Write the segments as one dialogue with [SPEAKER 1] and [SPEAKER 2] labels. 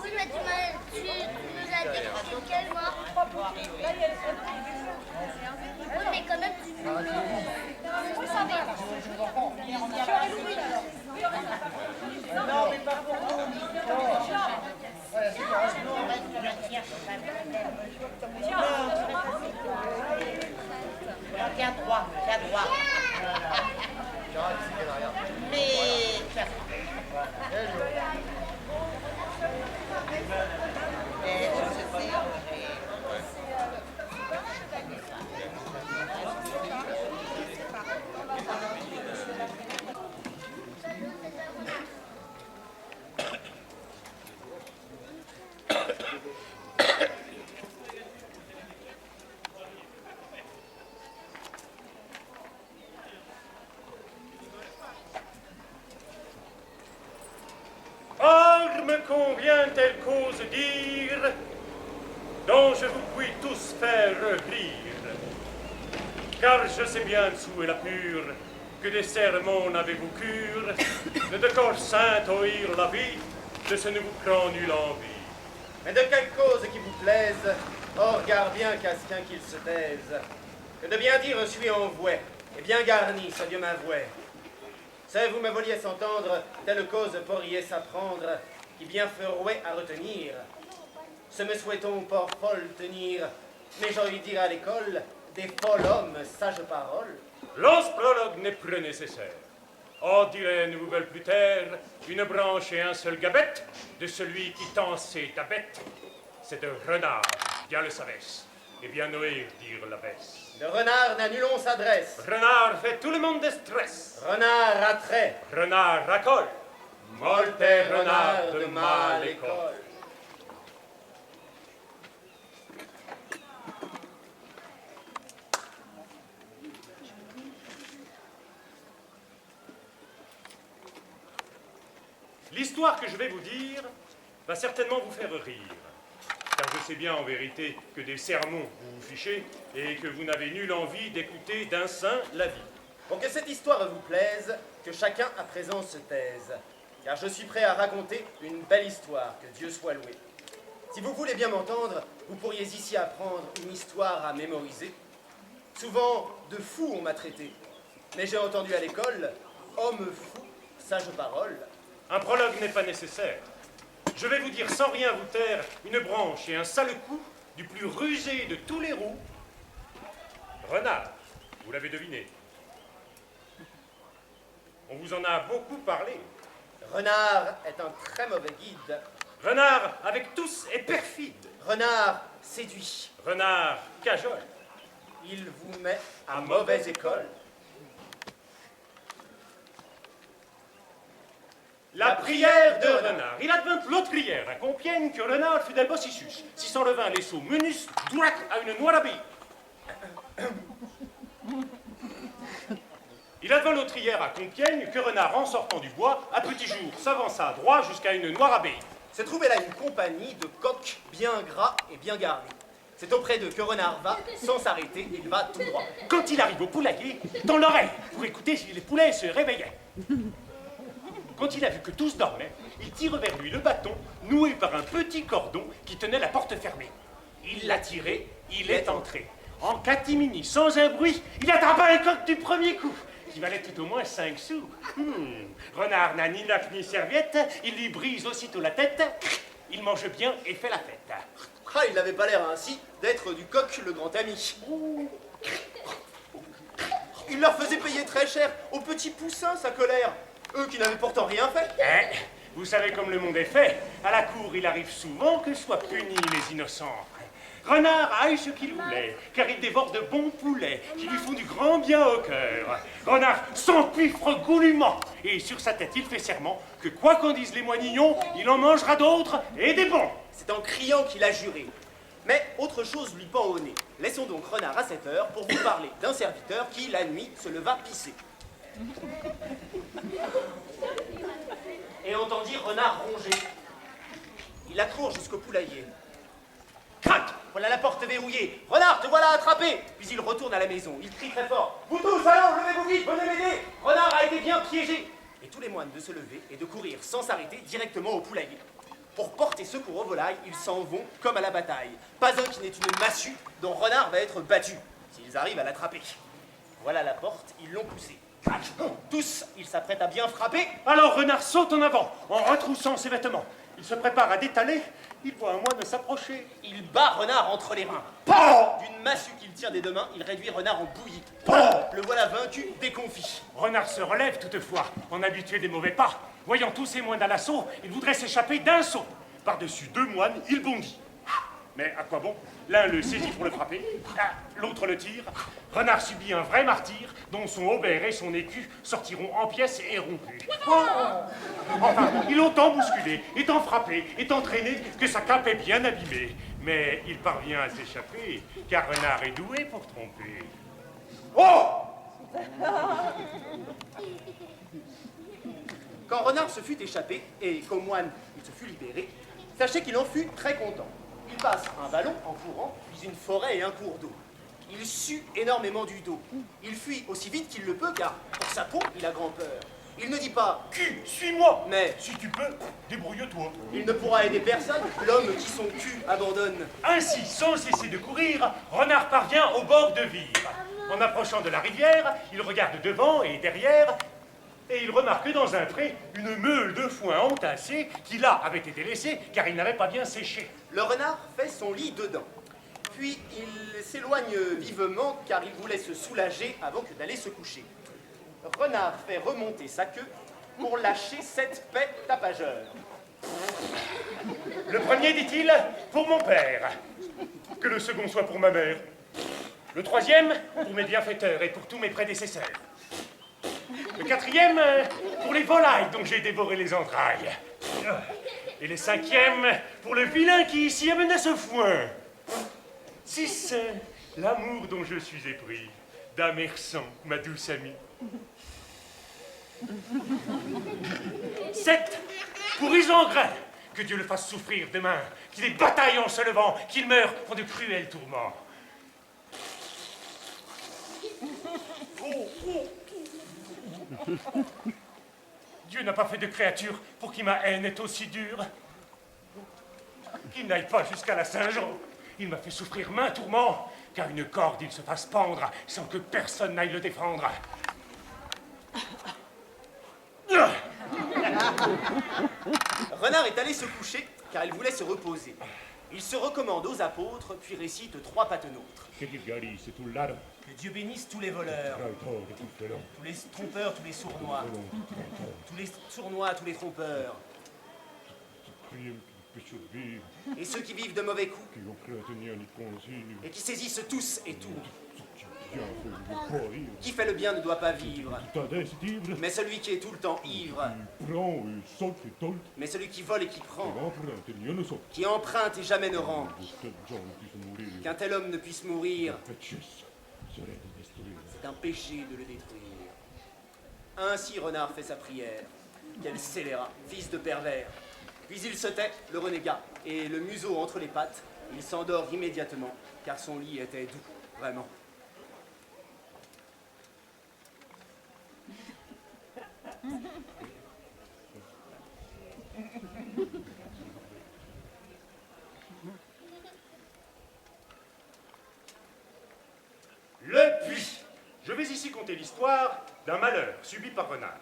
[SPEAKER 1] Oui, mais tu nous as dit quel mois? Oui, mais quand même, tu nous oui, ça va.
[SPEAKER 2] Non, mais pas pour vous.
[SPEAKER 3] Tiens droit. Mais...
[SPEAKER 4] Or me convient telle cause dire, dont je vous puis tous faire rire. Car je sais bien dessous et la pure, que des sermons n'avez-vous cure, de corps saint oïr la vie, de ce ne vous prend nulle envie.
[SPEAKER 5] Mais de quelque cause qui vous plaise, or garde bien qu'asqu'un qu'il se taise, que de bien dire suis envoué, et bien garni, ce Dieu m'avouait. C'est vous me vouliez s'entendre, telle cause pourriez s'apprendre, qui bien ferouait à retenir. Ce me souhaitons pour folle tenir, mais j'aurais dire à l'école, des folles hommes, sages paroles.
[SPEAKER 4] L'os prologue n'est plus nécessaire. Or, dirait, ne vous veulent plus taire une branche et un seul gabet de celui qui tend ses tabettes. C'est de renard, bien le savesse, et bien noé, dire la baisse.
[SPEAKER 5] De renard n'a nul on s'adresse.
[SPEAKER 4] Renard fait tout le monde de stress.
[SPEAKER 5] Renard à trait.
[SPEAKER 4] Renard racole. Molte renard de mal école. L'histoire que je vais vous dire va certainement vous faire rire, car je sais bien en vérité que des sermons vous vous fichez et que vous n'avez nulle envie d'écouter d'un saint la vie.
[SPEAKER 5] Pour que cette histoire vous plaise, que chacun à présent se taise, car je suis prêt à raconter une belle histoire, que Dieu soit loué. Si vous voulez bien m'entendre, vous pourriez ici apprendre une histoire à mémoriser. Souvent, de fou on m'a traité, mais j'ai entendu à l'école, homme fou, sage parole.
[SPEAKER 4] Un prologue n'est pas nécessaire. Je vais vous dire sans rien vous taire une branche et un sale coup du plus rusé de tous les roux. Renard, vous l'avez deviné. On vous en a beaucoup parlé.
[SPEAKER 5] Renard est un très mauvais guide.
[SPEAKER 4] Renard, avec tous, est perfide.
[SPEAKER 5] Renard séduit.
[SPEAKER 4] Renard cajole.
[SPEAKER 5] Il vous met à mauvaise école.
[SPEAKER 4] La prière de Renard. Il advint l'autre prière à Compiègne que Renard fut d'Albocicus. Si s'en revint les sauts menus, droit à une noire abeille. Il advint l'autre hier à Compiègne que Renard, en sortant du bois, à petit jour, s'avança droit jusqu'à une noire abeille.
[SPEAKER 5] Se trouvait là une compagnie de coqs bien gras et bien garnis. C'est auprès d'eux que Renard va, sans s'arrêter, il va tout droit.
[SPEAKER 4] Quand il arrive au poulailler, dans l'oreille, pour écouter si les poulets se réveillaient. Quand il a vu que tous dormaient, il tire vers lui le bâton, noué par un petit cordon qui tenait la porte fermée. Il l'a tiré, il est entré. En catimini, sans un bruit, il attrapa un coq du premier coup, qui valait tout au moins 5 sous. Renard n'a ni nac ni serviette, il lui brise aussitôt la tête, il mange bien et fait la fête.
[SPEAKER 5] Ah, il n'avait pas l'air ainsi d'être du coq le grand ami. Il leur faisait payer très cher aux petits poussins sa colère, eux qui n'avaient pourtant rien fait.
[SPEAKER 4] Vous savez comme le monde est fait, à la cour il arrive souvent que soient punis les innocents. Renard a eu ce qu'il voulait, car il dévore de bons poulets qui lui font du grand bien au cœur. Renard s'empiffre goulûment, et sur sa tête il fait serment que quoi qu'en disent les moignons, il en mangera d'autres et des bons.
[SPEAKER 5] C'est en criant qu'il a juré. Mais autre chose lui pend au nez. Laissons donc Renard à cette heure pour vous parler d'un serviteur qui, la nuit, se leva pisser. Et entendit Renard ronger. Il accourt jusqu'au poulailler.
[SPEAKER 4] Crac!
[SPEAKER 5] Voilà la porte verrouillée. Renard, te voilà attrapé. Puis il retourne à la maison. Il crie très fort. Vous tous, allons, levez-vous vite, venez m'aider. Renard a été bien piégé. Et tous les moines de se lever et de courir sans s'arrêter directement au poulailler. Pour porter secours aux volailles, ils s'en vont comme à la bataille. Pas un qui n'ait une massue dont Renard va être battu, s'ils arrivent à l'attraper. Voilà la porte, ils l'ont poussée. Crac. Tous, ils s'apprêtent à bien frapper.
[SPEAKER 4] Alors Renard saute en avant, en retroussant ses vêtements. Il se prépare à détaler, il voit un moine s'approcher.
[SPEAKER 5] Il bat Renard entre les reins.
[SPEAKER 4] Pan!
[SPEAKER 5] D'une massue qu'il tient des deux mains, il réduit Renard en bouillie.
[SPEAKER 4] Pan!
[SPEAKER 5] Le voilà vaincu, déconfit.
[SPEAKER 4] Renard se relève toutefois, en habitué des mauvais pas. Voyant tous ces moines à l'assaut, il voudrait s'échapper d'un saut. Par-dessus deux moines, il bondit. Mais à quoi bon? L'un le saisit pour le frapper, l'autre le tire. Renard subit un vrai martyre, dont son aubert et son écu sortiront en pièces et rompus. Enfin, ils l'ont tant bousculé, et tant frappé, et tant traîné, que sa cape est bien abîmée. Mais il parvient à s'échapper, car Renard est doué pour tromper. Oh!
[SPEAKER 5] Quand Renard se fut échappé, et qu'au moine il se fut libéré, sachez qu'il en fut très content. Il passe un vallon en courant, puis une forêt et un cours d'eau. Il sue énormément du dos. Il fuit aussi vite qu'il le peut, car pour sa peau, il a grand peur. Il ne dit pas «
[SPEAKER 4] Cul, suis-moi!
[SPEAKER 5] Mais
[SPEAKER 4] si tu peux, débrouille-toi.
[SPEAKER 5] Il ne pourra aider personne, l'homme qui son cul abandonne.
[SPEAKER 4] Ainsi, sans cesser de courir, Renard parvient au bord de Vire. En approchant de la rivière, il regarde devant et derrière, et il remarque dans un pré une meule de foin entassée qui là avait été laissée car il n'avait pas bien séché.
[SPEAKER 5] Le renard fait son lit dedans. Puis il s'éloigne vivement car il voulait se soulager avant que d'aller se coucher. Renard fait remonter sa queue pour lâcher 7 paix tapageurs.
[SPEAKER 4] Le premier, dit-il, pour mon père. Que le second soit pour ma mère. Le troisième, pour mes bienfaiteurs et pour tous mes prédécesseurs. Le quatrième, pour les volailles dont j'ai dévoré les entrailles. Et le cinquième, pour le vilain qui ici a mené ce foin. 6, l'amour dont je suis épris, d'amer sang, ma douce amie. 7, pour Isengrin, que Dieu le fasse souffrir demain, qu'il ait bataille en se levant, qu'il meure pour de cruels tourments. Dieu n'a pas fait de créature pour qui ma haine est aussi dure. Qu'il n'aille pas jusqu'à la Saint-Jean. Il m'a fait souffrir maints tourments, qu'à une corde il se fasse pendre, sans que personne n'aille le défendre.
[SPEAKER 5] Renard est allé se coucher, car il voulait se reposer. Il se recommande aux apôtres, puis récite 3 patenôtres. Que Dieu bénisse tous les voleurs, tous les trompeurs, tous les sournois, tous les trompeurs, et ceux qui vivent de mauvais coups, et qui saisissent tous et tout. Qui fait le bien ne doit pas vivre, mais celui qui est tout le temps ivre, mais celui qui vole et qui prend, qui emprunte et jamais ne rend, qu'un tel homme ne puisse mourir, c'est un péché de le détruire. Ainsi Renard fait sa prière. Quel scélérat, fils de pervers. Puis il se tait, le renégat, et le museau entre les pattes, il s'endort immédiatement, car son lit était doux, vraiment.
[SPEAKER 4] Le puits. Je vais ici conter l'histoire d'un malheur subi par Renard.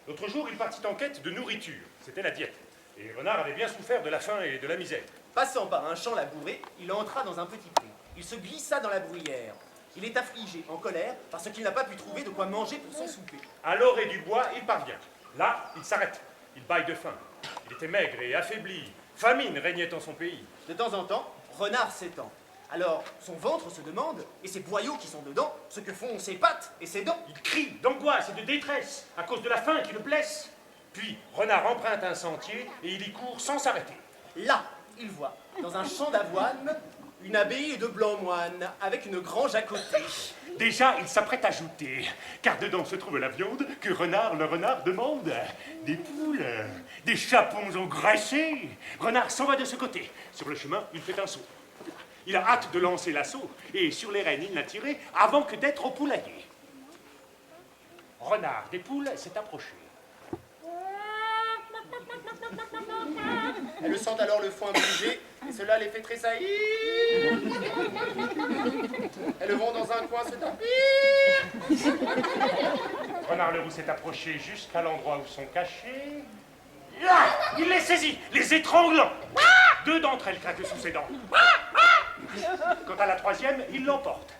[SPEAKER 4] L'autre jour, il partit en quête de nourriture. C'était la diète. Et Renard avait bien souffert de la faim et de la misère.
[SPEAKER 5] Passant par un champ labouré, il entra dans un petit pré. Il se glissa dans la bruyère. Il est affligé, en colère, parce qu'il n'a pas pu trouver de quoi manger pour son souper.
[SPEAKER 4] À l'orée du bois, il parvient. Là, il s'arrête. Il bâille de faim. Il était maigre et affaibli. Famine régnait en son pays.
[SPEAKER 5] De temps en temps, Renard s'étend. Alors, son ventre se demande, et ses boyaux qui sont dedans, ce que font ses pattes et ses dents.
[SPEAKER 4] Il crie d'angoisse et de détresse à cause de la faim qui le blesse. Puis, Renard emprunte un sentier et il y court sans s'arrêter.
[SPEAKER 5] Là, il voit, dans un champ d'avoine, une abbaye de blancs moines, avec une grange à côté.
[SPEAKER 4] Déjà, il s'apprête à ajouter, car dedans se trouve la viande que le renard demande. Des poules, des chapons engraissés. Renard s'en va de ce côté. Sur le chemin, il fait un saut. Il a hâte de lancer l'assaut, et sur les rênes, il n'a tiré avant que d'être au poulailler. Renard des poules s'est approché.
[SPEAKER 5] Elles sentent alors le foin bouger, et cela les fait tressaillir. Elles vont dans un coin se tapir.
[SPEAKER 4] Renard le Roux s'est approché jusqu'à l'endroit où sont cachés. Là, il les saisit, les étranglant. Deux d'entre elles craquent sous ses dents. Quant à la troisième, il l'emporte.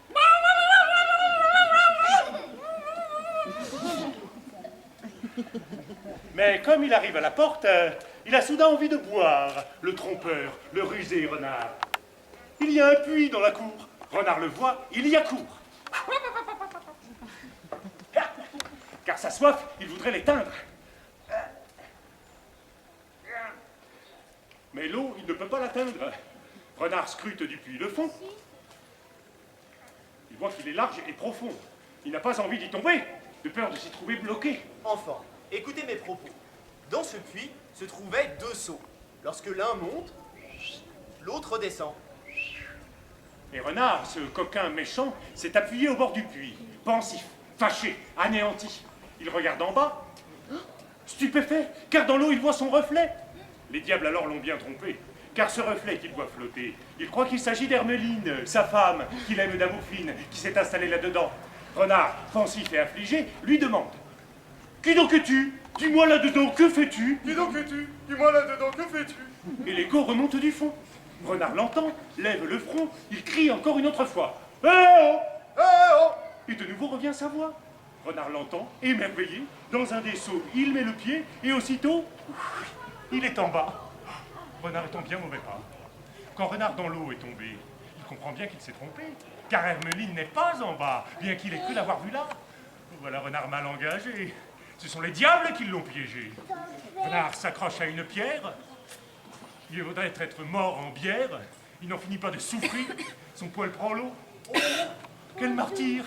[SPEAKER 4] Mais comme il arrive à la porte, il a soudain envie de boire. Le trompeur, le rusé renard. Il y a un puits dans la cour. Renard le voit, il y accourt. Car sa soif, il voudrait l'éteindre. Mais l'eau, il ne peut pas l'atteindre. Renard scrute du puits le fond. Il voit qu'il est large et profond. Il n'a pas envie d'y tomber, de peur de s'y trouver bloqué.
[SPEAKER 5] Enfant, écoutez mes propos. Dans ce puits se trouvaient deux seaux. Lorsque l'un monte, l'autre descend.
[SPEAKER 4] Et Renard, ce coquin méchant, s'est appuyé au bord du puits, pensif, fâché, anéanti. Il regarde en bas, stupéfait, car dans l'eau il voit son reflet. Les diables alors l'ont bien trompé, car ce reflet qu'il voit flotter, il croit qu'il s'agit d'Hermeline, sa femme, qu'il aime d'amour fine, qui s'est installée là-dedans. Renard, pensif et affligé, lui demande: Qui donc es-tu? Dis-moi là-dedans, que fais-tu?
[SPEAKER 5] Qui donc es-tu? Dis-moi là-dedans, que fais-tu?
[SPEAKER 4] Et l'écho remonte du fond. Renard l'entend, lève le front, il crie encore une autre fois: Eh oh!
[SPEAKER 5] Eh oh!
[SPEAKER 4] Et de nouveau revient sa voix. Renard l'entend, émerveillé, dans un des seaux, il met le pied, et aussitôt, il est en bas. Renard est en bien mauvais pas. Quand Renard dans l'eau est tombé, il comprend bien qu'il s'est trompé, car Hermeline n'est pas en bas, bien qu'il ait cru l'avoir vue là. Voilà Renard mal engagé. Ce sont les diables qui l'ont piégé. Renard s'accroche à une pierre. Il vaudrait être mort en bière. Il n'en finit pas de souffrir. Son poil prend l'eau. Oh, quel martyr!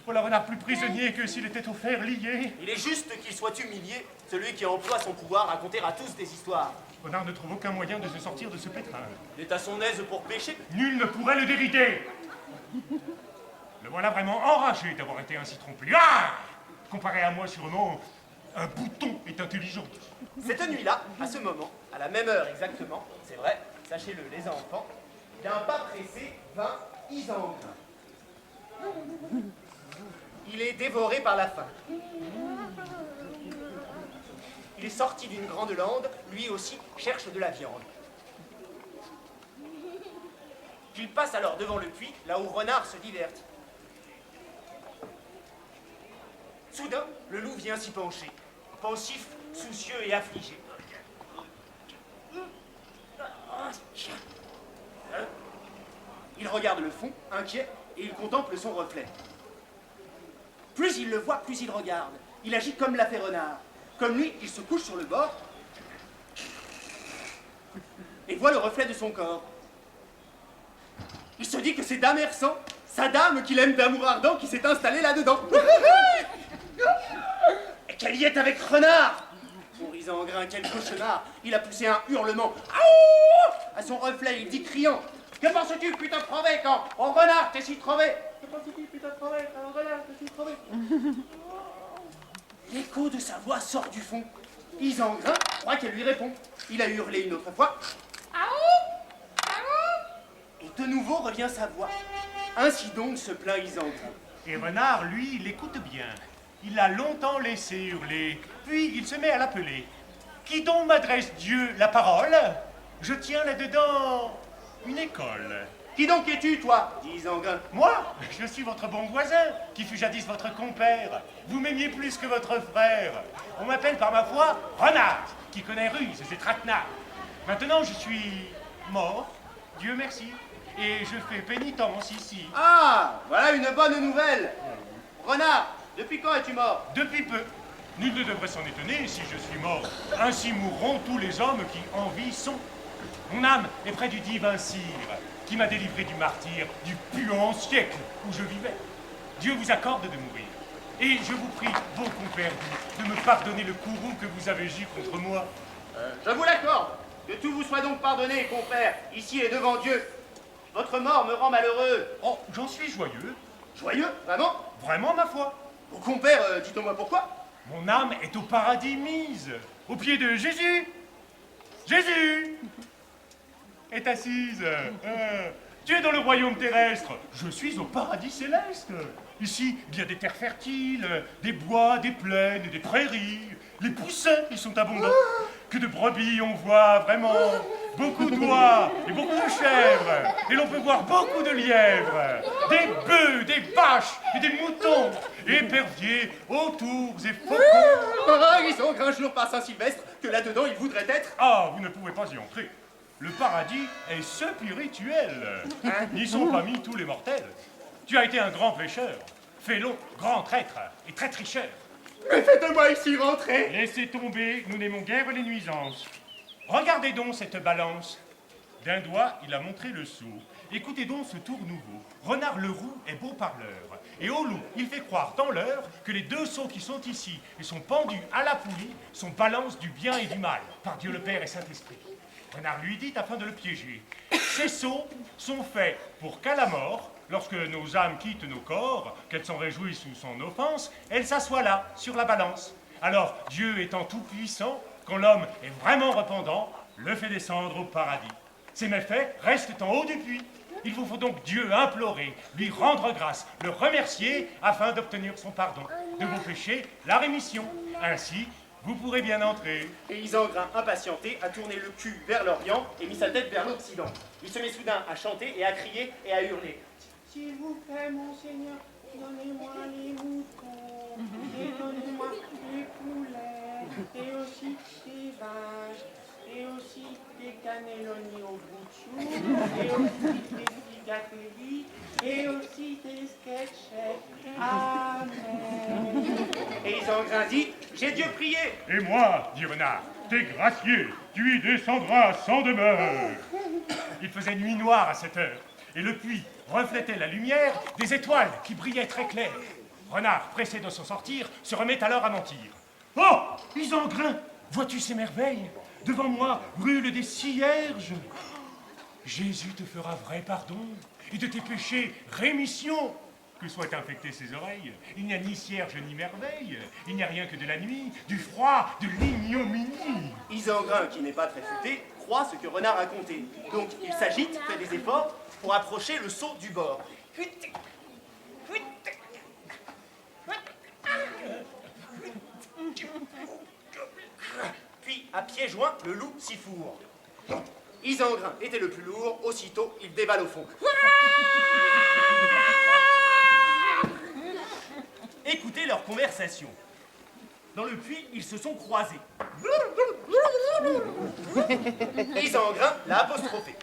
[SPEAKER 4] Voilà Renard plus prisonnier que s'il était au fer lié.
[SPEAKER 5] Il est juste qu'il soit humilié, celui qui emploie son pouvoir à raconter à tous des histoires.
[SPEAKER 4] Renard ne trouve aucun moyen de se sortir de ce pétrin.
[SPEAKER 5] Il est à son aise pour pécher.
[SPEAKER 4] Nul ne pourrait le dérider. Le voilà vraiment enragé d'avoir été ainsi trompé. Ah! Comparé à moi, sûrement, un bouton est intelligent.
[SPEAKER 5] Cette nuit-là, à ce moment, à la même heure exactement, c'est vrai, sachez-le les enfants, d'un pas pressé vint Isengrin. Il est dévoré par la faim. Il est sorti d'une grande lande, lui aussi cherche de la viande. Il passe alors devant le puits, là où Renard se divertit. Soudain, le loup vient s'y pencher, pensif, soucieux et affligé. Il regarde le fond, inquiet, et il contemple son reflet. Plus il le voit, plus il regarde. Il agit comme l'a fait Renard. Comme lui, il se couche sur le bord et voit le reflet de son corps. Il se dit que c'est Dame Hersant, sa dame qu'il aime d'amour ardent, qui s'est installée là-dedans. Et qu'elle y est avec Renard. Pour Isengrin, quel cauchemar. Il a poussé un hurlement. Aouh! À son reflet, il dit criant: Que penses-tu, putain de crevé, quand oh, Renard t'es si trouvé? Que penses-tu, putain de crevé, quand Renard t'es si trouvé? L'écho de sa voix sort du fond. Isengrin croit qu'elle lui répond. Il a hurlé une autre fois. Aouh! Aouh! Et de nouveau revient sa voix. Ainsi donc se plaint Isengrin.
[SPEAKER 4] Et Renard, lui, il écoute bien. Il l'a longtemps laissé hurler, puis il se met à l'appeler. Qui donc m'adresse Dieu la parole? Je tiens là-dedans une école.
[SPEAKER 5] Qui donc es-tu, toi? Dit Isengrin.
[SPEAKER 4] Moi, je suis votre bon voisin, qui fut jadis votre compère. Vous m'aimiez plus que votre frère. On m'appelle par ma foi Renard, qui connaît ruses et traquenards. Maintenant, je suis mort, Dieu merci, et je fais pénitence ici.
[SPEAKER 5] Ah, voilà une bonne nouvelle. Renard, depuis quand es-tu mort?
[SPEAKER 4] Depuis peu. Nul ne devrait s'en étonner si je suis mort. Ainsi mourront tous les hommes qui en vie sont. Mon âme est près du divin Cire, qui m'a délivré du martyre, du puant siècle où je vivais. Dieu vous accorde de mourir. Et je vous prie, bon compère, de me pardonner le courroux que vous avez eu contre moi.
[SPEAKER 5] Je vous l'accorde. Que tout vous soit donc pardonné, compère, ici et devant Dieu. Votre mort me rend malheureux.
[SPEAKER 4] Oh, j'en suis joyeux.
[SPEAKER 5] Joyeux, vraiment?
[SPEAKER 4] Vraiment, ma foi.
[SPEAKER 5] Mon compère, dites-moi pourquoi?
[SPEAKER 4] Mon âme est au paradis mise, au pied de Jésus. Jésus est assise. Tu es dans le royaume terrestre. Je suis au paradis céleste. Ici, il y a des terres fertiles, des bois, des plaines, des prairies. Les poussins, ils sont abondants. Que de brebis on voit, vraiment. Beaucoup d'oies et beaucoup de chèvres. Et l'on peut voir beaucoup de lièvres. Des bœufs, des vaches et des moutons. Éperviers, autours et faucons.
[SPEAKER 5] Ah, ils ont un jour par Saint-Sylvestre que là-dedans ils voudraient être.
[SPEAKER 4] Ah, vous ne pouvez pas y entrer. Le paradis est spirituel. N'y sont pas mis tous les mortels. Tu as été un grand pécheur, félon, grand traître et très tricheur.
[SPEAKER 5] Mais faites-moi ici rentrer.
[SPEAKER 4] Laissez tomber, nous n'aimons guère les nuisances. Regardez donc cette balance. D'un doigt, il a montré le seau. Écoutez donc ce tour nouveau. Renard le roux est beau parleur. Et au loup, il fait croire dans l'heure que les deux seaux qui sont ici et sont pendus à la poulie sont balance du bien et du mal, par Dieu le Père et Saint-Esprit. Renard lui dit afin de le piéger. Ces seaux sont faits pour qu'à la mort, lorsque nos âmes quittent nos corps, qu'elles s'en réjouissent ou s'en offensent, elles s'assoient là, sur la balance. Alors, Dieu étant tout-puissant, quand l'homme est vraiment repentant, le fait descendre au paradis. Ces méfaits restent en haut du puits. Il vous faut donc Dieu implorer, lui rendre grâce, le remercier, afin d'obtenir son pardon. De vos péchés, la rémission. Ainsi, vous pourrez bien entrer.
[SPEAKER 5] Et Isengrin, impatienté, a tourné le cul vers l'Orient et mis sa tête vers l'Occident. Il se met soudain à chanter et à crier et à hurler. S'il vous plaît, monseigneur, donnez-moi les moutons, et donnez-moi les poulets, et aussi des vaches, et aussi des cannelloni au bout de chou, et aussi des figatelli, et aussi des sketchets. Amen. Et Isengrin dit, j'ai Dieu prié.
[SPEAKER 4] Et moi, dit Renard, t'es gracié, tu y descendras sans demeure. Il faisait nuit noire à cette heure, et le puits reflétait la lumière des étoiles qui brillaient très claires. Renard, pressé de s'en sortir, se remet alors à mentir. Oh, Isengrin, vois-tu ces merveilles? Devant moi brûlent des cierges. Jésus te fera vrai pardon, et de tes péchés rémission. Que soient infectées ses oreilles, il n'y a ni cierge ni merveille, il n'y a rien que de la nuit, du froid, de l'ignominie.
[SPEAKER 5] Isengrin, qui n'est pas très futé, croit ce que Renard a conté. Donc il s'agite, fait des efforts pour approcher le seau du bord. Puis, à pieds joints, le loup s'y fourre. Isengrin était le plus lourd, aussitôt il dévale au fond. Écoutez leur conversation. Dans le puits, ils se sont croisés. Isengrin l'a apostrophé.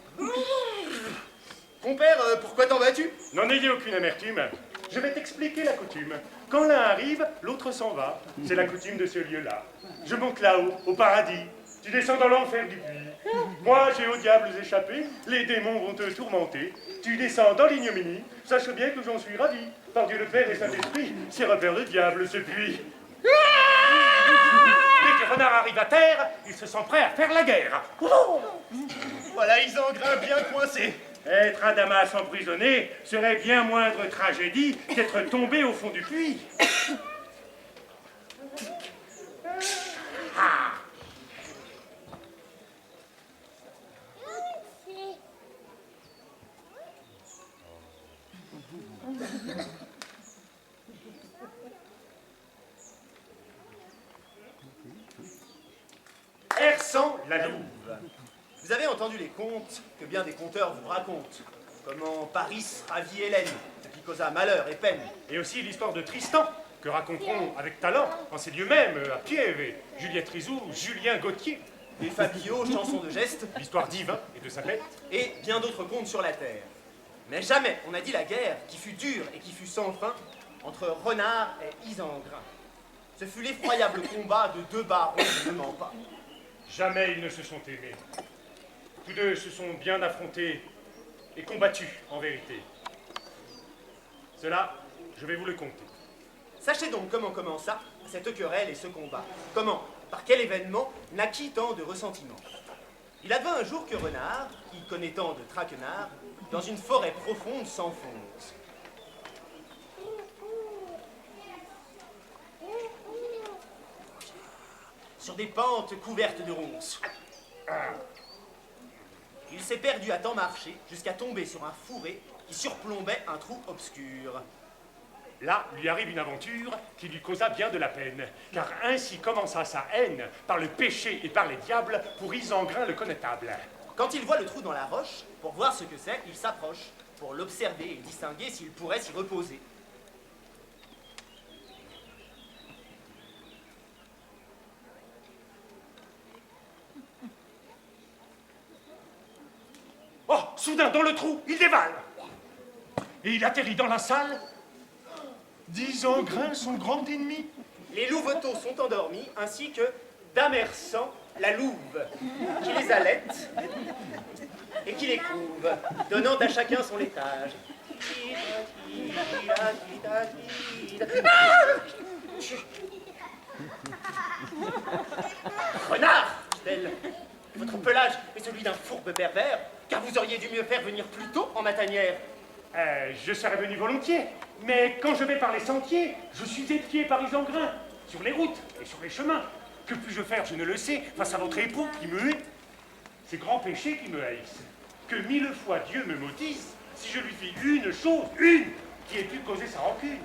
[SPEAKER 5] Compère, pourquoi t'en vas-tu?
[SPEAKER 4] N'en ayez aucune amertume. Je vais t'expliquer la coutume. Quand l'un arrive, l'autre s'en va. C'est la coutume de ce lieu-là. Je monte là-haut, au paradis. Tu descends dans l'enfer du puits. Moi, j'ai aux diables échappé. Les démons vont te tourmenter. Tu descends dans l'ignominie. Sache bien que j'en suis ravi. Par Dieu le Père et Saint-Esprit, c'est repère de diable, ce puits. Dès que Renard arrive à terre, il se sent prêt à faire la guerre.
[SPEAKER 5] Voilà Isengrin bien coincé.
[SPEAKER 4] Être à Damas emprisonné serait bien moindre tragédie qu'être tombé au fond du puits. Ah.
[SPEAKER 5] Hersant
[SPEAKER 4] La Louve.
[SPEAKER 5] Vous avez entendu les contes que bien des conteurs vous racontent. Comment Paris ravit Hélène, ce qui causa malheur et peine.
[SPEAKER 4] Et aussi l'histoire de Tristan, que raconteront avec talent, en ces lieux mêmes, à Piève, Juliette Rizou, Julien Gauthier.
[SPEAKER 5] Des fabliaux, chansons de gestes,
[SPEAKER 4] L'histoire d'Yvain et de sa bête.
[SPEAKER 5] et bien d'autres contes sur la terre. Mais jamais on n'a dit la guerre qui fut dure et qui fut sans fin entre Renard et Isengrin. Ce fut l'effroyable combat de deux barons, je ne mens pas.
[SPEAKER 4] Jamais ils ne se sont aimés. Tous deux se sont bien affrontés et combattus, en vérité. Cela, je vais vous le conter.
[SPEAKER 5] Sachez donc comment commença cette querelle et ce combat. Comment, par quel événement, naquit tant de ressentiment. Il advint un jour que Renard, qui connaît tant de traquenard, dans une forêt profonde s'enfonce. Sur des pentes couvertes de ronces. Il s'est perdu à tant marcher jusqu'à tomber sur un fourré qui surplombait un trou obscur.
[SPEAKER 4] Là, lui arrive une aventure qui lui causa bien de la peine, car ainsi commença sa haine par le péché et par les diables pour Isengrin le connétable.
[SPEAKER 5] Quand il voit le trou dans la roche, pour voir ce que c'est, il s'approche, pour l'observer et distinguer s'il pourrait s'y reposer.
[SPEAKER 4] Oh, soudain, dans le trou, il dévale. Et il atterrit dans la salle d'Isengrin, son grand ennemi.
[SPEAKER 5] Les louveteaux sont endormis, ainsi que Damersan, la louve, qui les allaite et qui les couve, donnant à chacun son laitage. Renard, dit-elle, votre pelage est celui d'un fourbe berbère, car vous auriez dû mieux faire venir plus tôt en ma tanière.
[SPEAKER 4] Je serais venu volontiers, mais quand je vais par les sentiers, je suis épié par Isengrin, sur les routes et sur les chemins. Que puis-je faire, je ne le sais, face à votre époux qui me hait? C'est grand péché qui me haïsse. Que 1000 fois Dieu me maudisse si je lui fis une chose, une, qui ait pu causer sa rancune.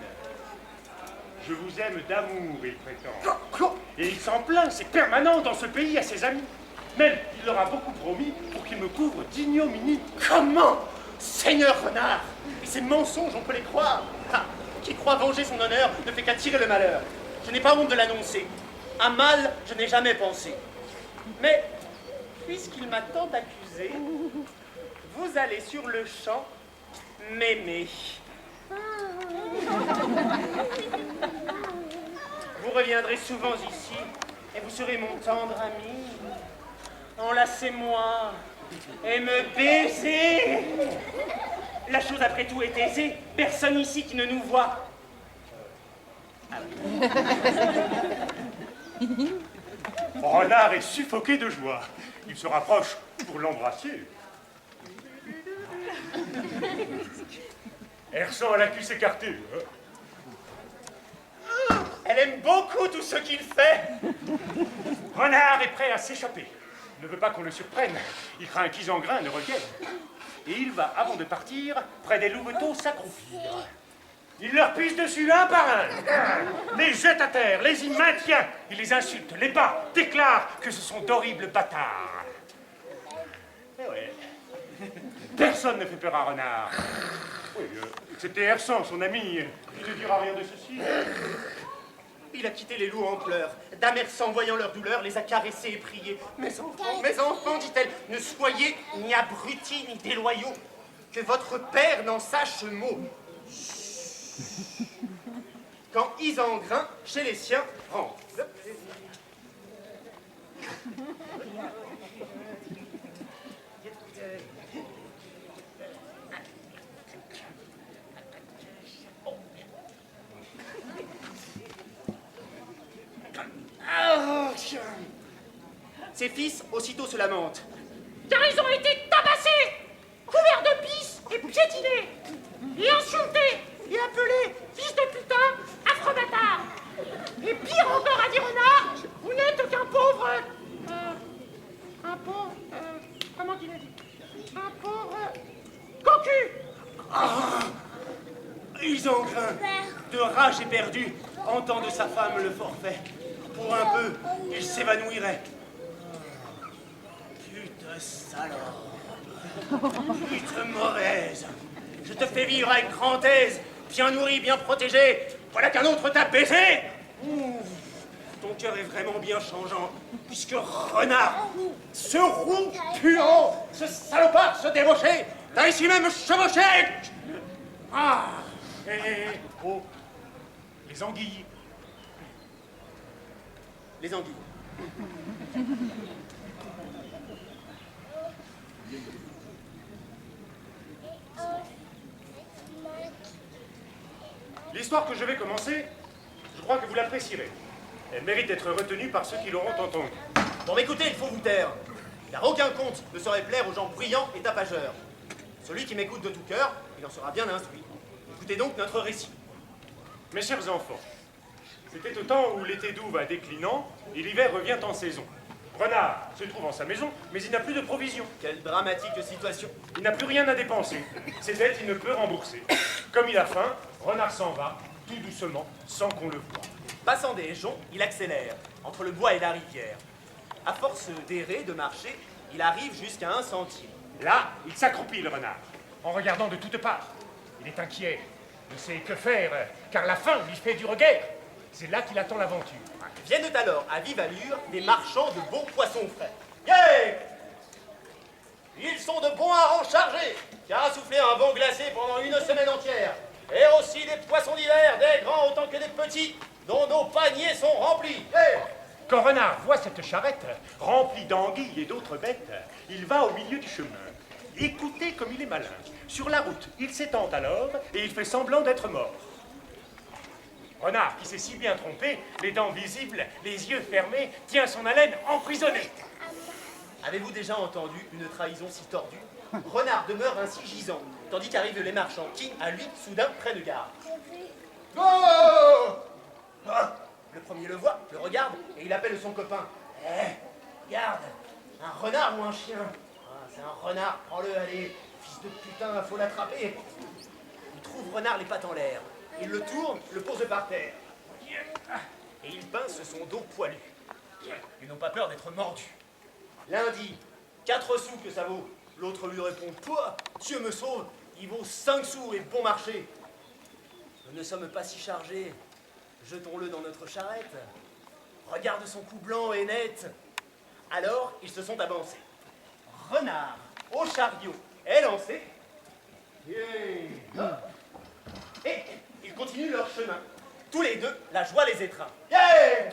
[SPEAKER 4] Je vous aime d'amour, il prétend. Et il s'en plaint, c'est permanent dans ce pays à ses amis. Même, il leur a beaucoup promis pour qu'ils me couvrent d'ignominie.
[SPEAKER 5] Comment? Seigneur Renard! Et ces mensonges, on peut les croire. Ah, qui croit venger son honneur ne fait qu'attirer le malheur. Je n'ai pas honte de l'annoncer. À mal, je n'ai jamais pensé. Mais, puisqu'il m'a tant accusé, vous allez sur le champ m'aimer. Vous reviendrez souvent ici, et vous serez mon tendre ami. Enlacez-moi et me baisez. La chose après tout est aisée. Personne ici qui ne nous voit.
[SPEAKER 4] Renard est suffoqué de joie. Il se rapproche pour l'embrasser. Ersan a la cuisse écartée.
[SPEAKER 5] Elle aime beaucoup tout ce qu'il fait.
[SPEAKER 4] Renard est prêt à s'échapper. Il ne veut pas qu'on le surprenne. Il craint qu'Isengrin ne revienne. Et il va, avant de partir, près des louveteaux s'accroupir. Il leur pisse dessus un par un, les jette à terre, les y maintient, il les insulte, les bat, déclare que ce sont d'horribles bâtards. Eh ouais, personne ne fait peur à Renard. Oui, excepté Ersan, son ami, il ne dira rien de ceci.
[SPEAKER 5] Il a quitté les loups en pleurs. Damersan, voyant leur douleur, les a caressés et priés. Mes enfants, dit-elle, ne soyez ni abrutis ni déloyaux. Que votre père n'en sache mot. Quand Isengrin, chez les siens, rentre. Ses fils aussitôt se lamentent.
[SPEAKER 2] Car ils ont été tabassés, couverts de pisse et piétinés, et insultés, et appelés fils de putain, affreux bâtard. Et pire encore, a dit Renard, vous n'êtes qu'un pauvre... comment il a dit? Un pauvre... cocu.
[SPEAKER 5] Isengrin, de rage éperdu, entend de sa femme le forfait. Pour un peu, il s'évanouirait. Pute salope, pute mauvaise, je te fais vivre avec grande aise, bien nourri, bien protégé. Voilà qu'un autre t'a baisé. Ouh, ton cœur est vraiment bien changeant, puisque Renard, ce roux puant, ce salopard, ce débauché, t'as ici même chevauché. Ah,
[SPEAKER 4] Oh, les anguilles.
[SPEAKER 5] les anguilles.
[SPEAKER 4] L'histoire que je vais commencer, je crois que vous l'apprécierez. Elle mérite d'être retenue par ceux qui l'auront entendue.
[SPEAKER 5] Pour m'écouter, il faut vous taire, car aucun conte ne saurait plaire aux gens bruyants et tapageurs. Celui qui m'écoute de tout cœur, il en sera bien instruit. Écoutez donc notre récit.
[SPEAKER 4] Mes chers enfants, c'était au temps où l'été doux va déclinant et l'hiver revient en saison. Renard se trouve en sa maison, mais il n'a plus de provisions.
[SPEAKER 5] Quelle dramatique situation.
[SPEAKER 4] Il n'a plus rien à dépenser. Ses dettes, il ne peut rembourser. Comme il a faim, Renard s'en va, tout doucement, sans qu'on le voie.
[SPEAKER 5] Passant des joncs, il accélère, entre le bois et la rivière. À force d'errer, de marcher, il arrive jusqu'à 1 centime.
[SPEAKER 4] Là, il s'accroupit, le renard, en regardant de toutes parts. Il est inquiet, ne sait que faire, car la faim lui fait du reguerre. C'est là qu'il attend l'aventure.
[SPEAKER 5] Viennent alors à vive allure des marchands de bons poissons frais. Yeah! Ils sont de bons harengs chargés, car a soufflé un vent glacé pendant une semaine entière. Et aussi des poissons d'hiver, des grands autant que des petits, dont nos paniers sont remplis. Yeah!
[SPEAKER 4] Quand Renard voit cette charrette, remplie d'anguilles et d'autres bêtes, il va au milieu du chemin. Écoutez comme il est malin. Sur la route, il s'étend alors et il fait semblant d'être mort. Renard, qui s'est si bien trompé, les dents visibles, les yeux fermés, tient son haleine emprisonnée.
[SPEAKER 5] Avez-vous déjà entendu une trahison si tordue? Renard demeure ainsi gisant, tandis qu'arrivent les marchands qui, à lui, soudain, prennent garde. Go! Ah, le premier le voit, le regarde, et il appelle son copain. Regarde, un renard ou un chien? Ah, c'est un renard, prends-le, allez, fils de putain, faut l'attraper. Il trouve Renard les pattes en l'air. Il le tourne, le pose par terre. Et il pince son dos poilu. Ils n'ont pas peur d'être mordus. L'un dit 4 sous que ça vaut. L'autre lui répond Pouah, Dieu me sauve, il vaut 5 sous et bon marché. Nous ne sommes pas si chargés. Jetons-le dans notre charrette. Regarde son cou blanc et net. Alors, ils se sont avancés. Renard, au chariot, est lancé. Et ils continuent leur chemin. Tous les deux, la joie les étreint. Yeah!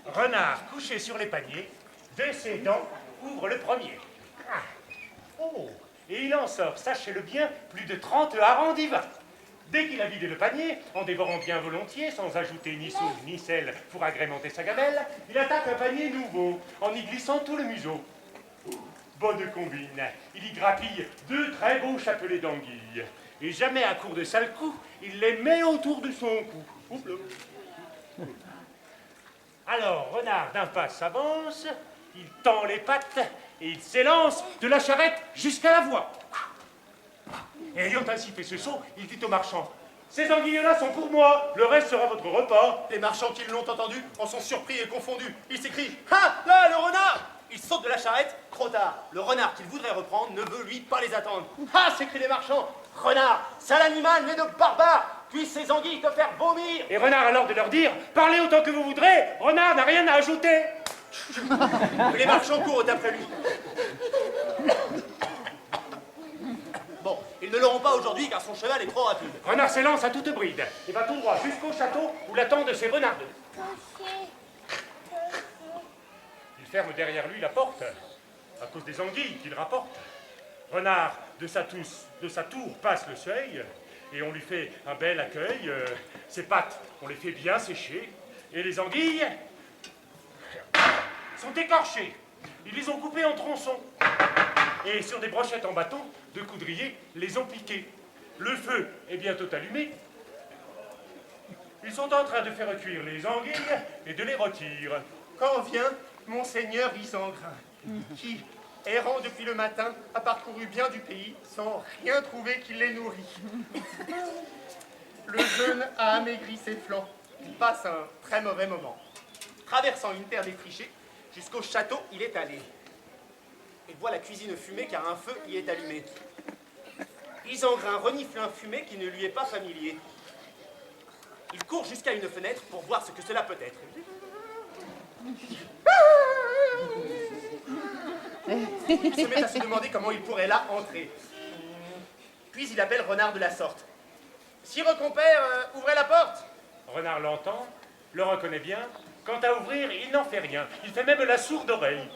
[SPEAKER 4] Renard, couché sur les paniers, de ses dents, ouvre le premier. Ah. Oh! Et il en sort, sachez-le bien, plus de 30 harengs divins. Dès qu'il a vidé le panier, en dévorant bien volontiers, sans ajouter ni sauge ni sel pour agrémenter sa gamelle, il attaque un panier nouveau, en y glissant tout le museau. Bonne combine, il y grappille 2 très beaux chapelets d'anguilles. Et jamais à court de sale coup, il les met autour de son cou. Oups là. Alors, Renard d'un pas s'avance, il tend les pattes et il s'élance de la charrette jusqu'à la voie. Et ayant ainsi fait ce saut, il dit au marchand « Ces anguilles-là sont pour moi, le reste sera votre repas. »
[SPEAKER 5] Les marchands qui l'ont entendu en sont surpris et confondus. Ils s'écrient « Ah, là, le renard !» Ils sautent de la charrette, trop tard. Le renard qu'ils voudraient reprendre ne veut, lui, pas les attendre. « Ah !» s'écrient les marchands. « Renard, sale animal, né de barbare, puissent ces anguilles te faire vomir !»
[SPEAKER 4] Et Renard alors de leur dire « Parlez autant que vous voudrez, Renard n'a rien à ajouter. »
[SPEAKER 5] Les marchands courent après lui. Bon, ils ne l'auront pas aujourd'hui car son cheval est trop rapide.
[SPEAKER 4] Renard s'élance à toute bride et va tout droit jusqu'au château où l'attendent ses renardeux. Il ferme derrière lui la porte, à cause des anguilles qu'il rapporte. Renard, de sa tour, passe le seuil, et on lui fait un bel accueil. Ses pattes, on les fait bien sécher, et les anguilles sont écorchées. Ils les ont coupées en tronçons, et sur des brochettes en bâton de coudrier, les ont piquées. Le feu est bientôt allumé. Ils sont en train de faire cuire les anguilles et de les rôtir.
[SPEAKER 5] Quand vient Monseigneur Isengrin, qui, errant depuis le matin, a parcouru bien du pays sans rien trouver qui les nourrit. Le jeune a amaigri ses flancs. Il passe un très mauvais moment. Traversant une terre défrichée, jusqu'au château, il est allé. Il voit la cuisine fumée car un feu y est allumé. Isengrin renifle un fumet qui ne lui est pas familier. Il court jusqu'à une fenêtre pour voir ce que cela peut être. Il se met à se demander comment il pourrait là entrer. Puis il appelle Renard de la sorte. « Sire compère, ouvrez la porte !»
[SPEAKER 4] Renard l'entend, le reconnaît bien. Quant à ouvrir, il n'en fait rien. Il fait même la sourde oreille.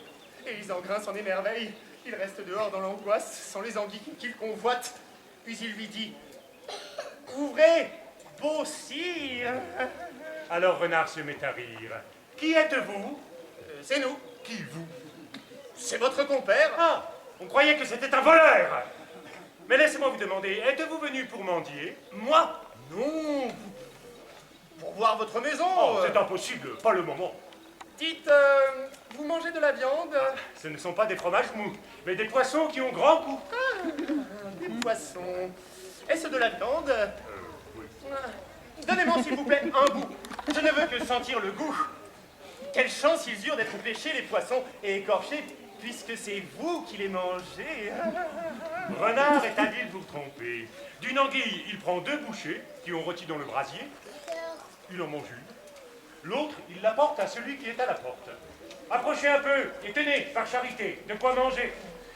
[SPEAKER 5] Et Isengrin s'en émerveille. Il reste dehors dans l'angoisse, sans les anguilles qu'il convoite. Puis il lui dit « Ouvrez, beau sire !»
[SPEAKER 4] Alors Renard se met à rire. Qui êtes-vous?
[SPEAKER 5] C'est nous.
[SPEAKER 4] Qui vous?
[SPEAKER 5] C'est votre compère.
[SPEAKER 4] Ah, On croyait que c'était un voleur. Mais laissez-moi vous demander, êtes-vous venu pour mendier?
[SPEAKER 5] Moi? Non. Pour voir votre maison.
[SPEAKER 4] Oh, c'est impossible, pas le moment.
[SPEAKER 5] Dites, vous mangez de la viande?
[SPEAKER 4] Ce ne sont pas des fromages mous, mais des poissons qui ont grand goût.
[SPEAKER 5] Des poissons. Est-ce de la viande?
[SPEAKER 4] Oui.
[SPEAKER 5] Donnez-moi, s'il vous plaît, un bout. Je ne veux que sentir le goût. Quelle chance ils eurent d'être pêchés, les poissons, et écorchés, puisque c'est vous qui les mangez.
[SPEAKER 4] Renard est habile pour tromper. D'une anguille, il prend 2 bouchées qui ont rôti dans le brasier. Il en mange une. L'autre, il l'apporte à celui qui est à la porte. Approchez un peu et tenez, par charité, de quoi manger.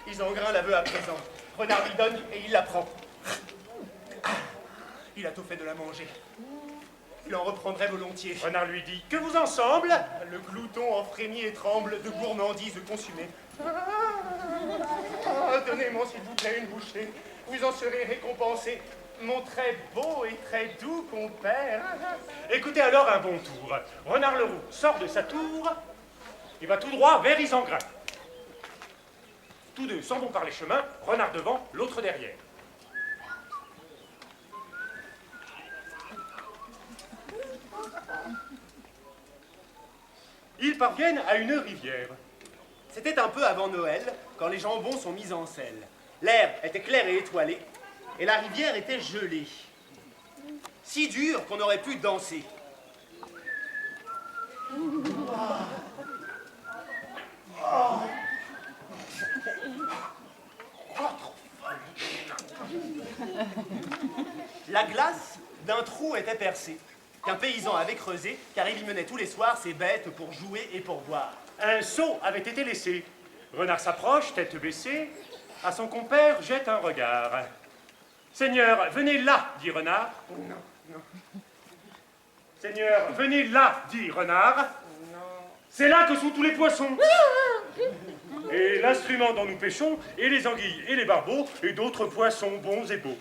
[SPEAKER 5] Isengrin la veut à présent. Renard lui donne et il la prend. Il a tout fait de la manger. Il en reprendrait volontiers.
[SPEAKER 4] Renard lui dit, que vous en semble?
[SPEAKER 5] Le glouton en frémit et tremble de gourmandise consumée. Donnez-moi s'il vous plaît une bouchée. Vous en serez récompensé. Mon très beau et très doux compère.
[SPEAKER 4] Écoutez alors un bon tour. Renard le Roux sort de sa tour et va tout droit vers Isengrin. Tous deux s'en vont par les chemins, Renard devant, l'autre derrière. Ils parviennent à une rivière.
[SPEAKER 5] C'était un peu avant Noël, quand les jambons sont mis en selle. L'air était clair et étoilé, et la rivière était gelée. Si dure qu'on aurait pu danser. La glace d'un trou était percée, qu'un paysan avait creusé, car il y menait tous les soirs ses bêtes pour jouer et pour boire.
[SPEAKER 4] Un seau avait été laissé. Renard s'approche, tête baissée. À son compère jette un regard. Seigneur, venez là, dit Renard.
[SPEAKER 5] Non, non,
[SPEAKER 4] Seigneur, venez là, dit Renard.
[SPEAKER 5] non.
[SPEAKER 4] C'est là que sont tous les poissons. Et l'instrument dont nous pêchons, et les anguilles, et les barbeaux, et d'autres poissons bons et beaux.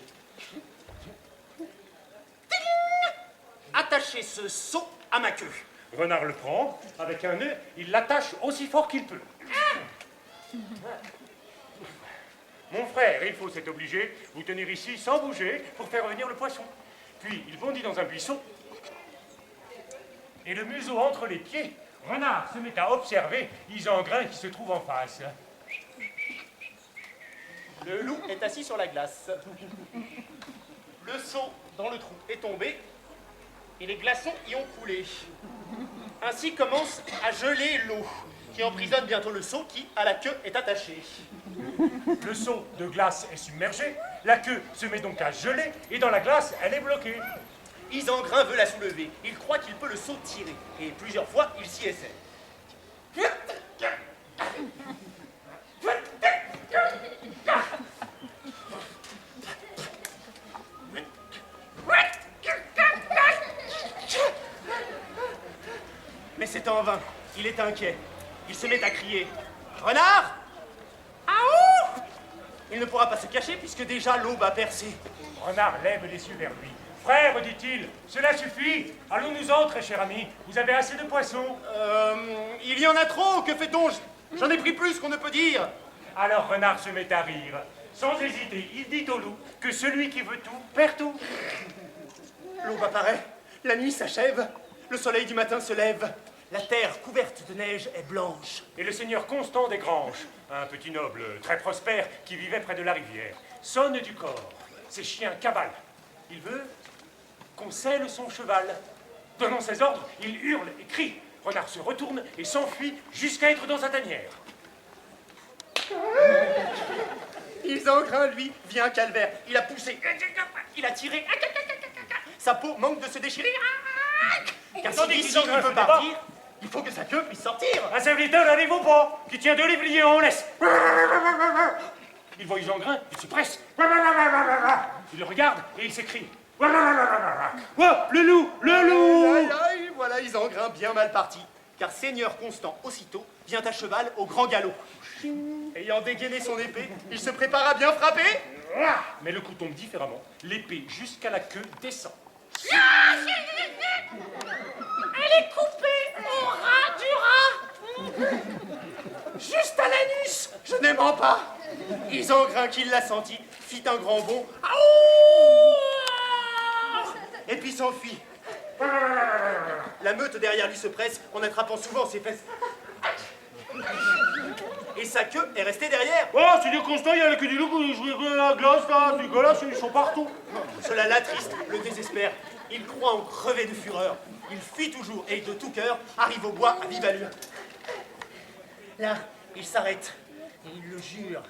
[SPEAKER 5] Attachez ce seau à ma queue.
[SPEAKER 4] Renard le prend, avec un nœud, il l'attache aussi fort qu'il peut. Mon frère, il faut, c'est obligé, vous tenir ici sans bouger pour faire venir le poisson. Puis il bondit dans un buisson, et le museau entre les pieds, Renard se met à observer Isengrin qui se trouve en face.
[SPEAKER 5] Le loup est assis sur la glace. Le seau dans le trou est tombé et les glaçons y ont coulé. Ainsi commence à geler l'eau qui emprisonne bientôt le seau qui, à la queue, est attaché.
[SPEAKER 4] Le seau de glace est submergé, la queue se met donc à geler, et dans la glace, elle est bloquée.
[SPEAKER 5] Isengrin veut la soulever. Il croit qu'il peut le seau tirer. Et plusieurs fois, il s'y essaie. Mais c'est en vain. Il est inquiet. Il se met à crier. Renard! Aouh! Il ne pourra pas se cacher puisque déjà l'aube a percé.
[SPEAKER 4] Renard lève les yeux vers lui. Frère, dit-il, cela suffit. Allons-nous-en, très cher ami. Vous avez assez de poissons.
[SPEAKER 5] Il y en a trop. Que fait-on? J'en ai pris plus qu'on ne peut dire.
[SPEAKER 4] Alors Renard se met à rire. Sans hésiter, il dit au loup que celui qui veut tout perd tout.
[SPEAKER 5] L'aube apparaît. La nuit s'achève. Le soleil du matin se lève. La terre couverte de neige est blanche.
[SPEAKER 4] Et le seigneur Constant des Granges, un petit noble très prospère qui vivait près de la rivière, sonne du corps. Ses chiens cavalent. Il veut qu'on selle son cheval. Donnant ses ordres, il hurle et crie. Renard se retourne et s'enfuit jusqu'à être dans sa tanière.
[SPEAKER 5] Isengrin, lui, vient calvaire. Il a poussé. Il a tiré. Sa peau manque de se déchirer. Car si
[SPEAKER 4] Tandis
[SPEAKER 5] d'ici
[SPEAKER 4] qu'Isengrin
[SPEAKER 5] il
[SPEAKER 4] se
[SPEAKER 5] peut
[SPEAKER 4] débat,
[SPEAKER 5] partir, il faut que sa queue puisse sortir.
[SPEAKER 4] un serviteur n'arrive au pas, qui tient 2 lévriers en laisse. Il voit Isengrin, il se presse. Il le regarde et il s'écrie. Oh, le loup, le loup!
[SPEAKER 5] Aïe, aïe, voilà Isengrin bien mal parti. Car Seigneur Constant, aussitôt, vient à cheval au grand galop. Ayant dégainé son épée, il se prépare à bien frapper.
[SPEAKER 4] Mais le coup tombe différemment. L'épée jusqu'à la queue descend.
[SPEAKER 2] Elle est coupée au ras du rat.
[SPEAKER 5] Juste à l'anus, je ne mens pas. Isengrin, qui l'a senti, fit un grand bond. Et puis s'enfuit. La meute derrière lui se presse en attrapant souvent ses fesses. Et sa queue est restée derrière.
[SPEAKER 4] Oh, c'est du constat, il y a que du loup qui joue de la glace, là, du gars, ils sont partout.
[SPEAKER 5] Cela l'attriste, le désespère. Il croit en crever de fureur. Il fuit toujours et de tout cœur arrive au bois à vive allure. Là, il s'arrête et il le jure.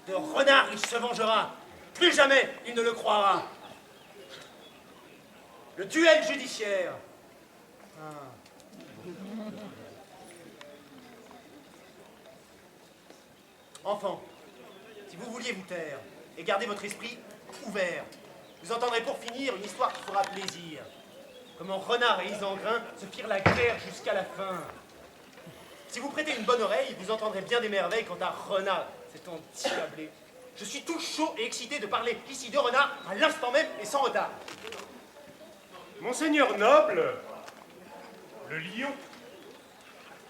[SPEAKER 5] De Renard, il se vengera. Plus jamais il ne le croira. Le duel judiciaire. Enfant, si vous vouliez vous taire et garder votre esprit ouvert, vous entendrez pour finir une histoire qui fera plaisir. Comment Renard et Isengrin se firent la guerre jusqu'à la fin. Si vous prêtez une bonne oreille, vous entendrez bien des merveilles quant à Renard, cet endiablé. Je suis tout chaud et excité de parler ici de Renard à l'instant même et sans retard.
[SPEAKER 4] Monseigneur Noble, le lion,